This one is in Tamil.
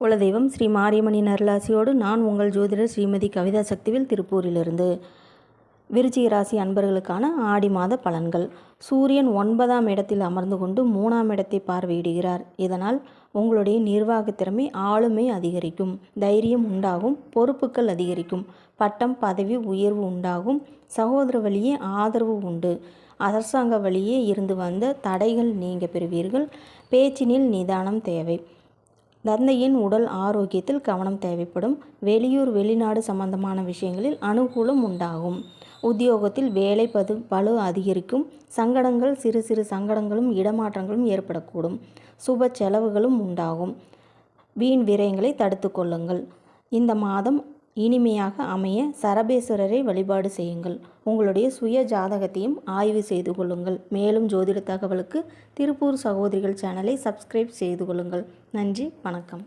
குலதெய்வம் ஸ்ரீ மாரியம்மனின் அருளாசியோடு நான் உங்கள் ஜோதிடர் ஸ்ரீமதி கவிதா சக்திவேல், திருப்பூரிலிருந்து. விருச்சிக ராசி அன்பர்களுக்கான ஆடி மாத பலன்கள். சூரியன் 9ஆம் இடத்தில் அமர்ந்து கொண்டு 3ஆம் இடத்தை பார்வையிடுகிறார். இதனால் உங்களுடைய நிர்வாக திறமை, ஆளுமை அதிகரிக்கும், தைரியம் உண்டாகும், பொறுப்புகள் அதிகரிக்கும், பட்டம் பதவி உயர்வு உண்டாகும், சகோதர வழியே ஆதரவு உண்டு, அரசாங்க வழியே இருந்து வந்த தடைகள் நீங்க பெறுவீர்கள். பேச்சினில் நிதானம் தேவை. தந்தையின் உடல் ஆரோக்கியத்தில் கவனம் தேவைப்படும். வெளியூர் வெளிநாடு சம்பந்தமான விஷயங்களில் அனுகூலம் உண்டாகும். உத்தியோகத்தில் வேலை பளு அதிகரிக்கும். சங்கடங்கள், சிறு சிறு சங்கடங்களும் இடமாற்றங்களும் ஏற்படக்கூடும். சுப செலவுகளும் உண்டாகும். வீண் விரயங்களை தடுத்து கொள்ளுங்கள். இந்த மாதம் இனிமையாக அமைய சரபேஸ்வரரை வழிபாடு செய்யுங்கள். உங்களுடைய சுய ஜாதகத்தையும் ஆய்வு செய்து கொள்ளுங்கள். மேலும் ஜோதிட தகவலுக்கு திருப்பூர் சகோதரிகள் சேனலை சப்ஸ்கிரைப் செய்து கொள்ளுங்கள். நன்றி, வணக்கம்.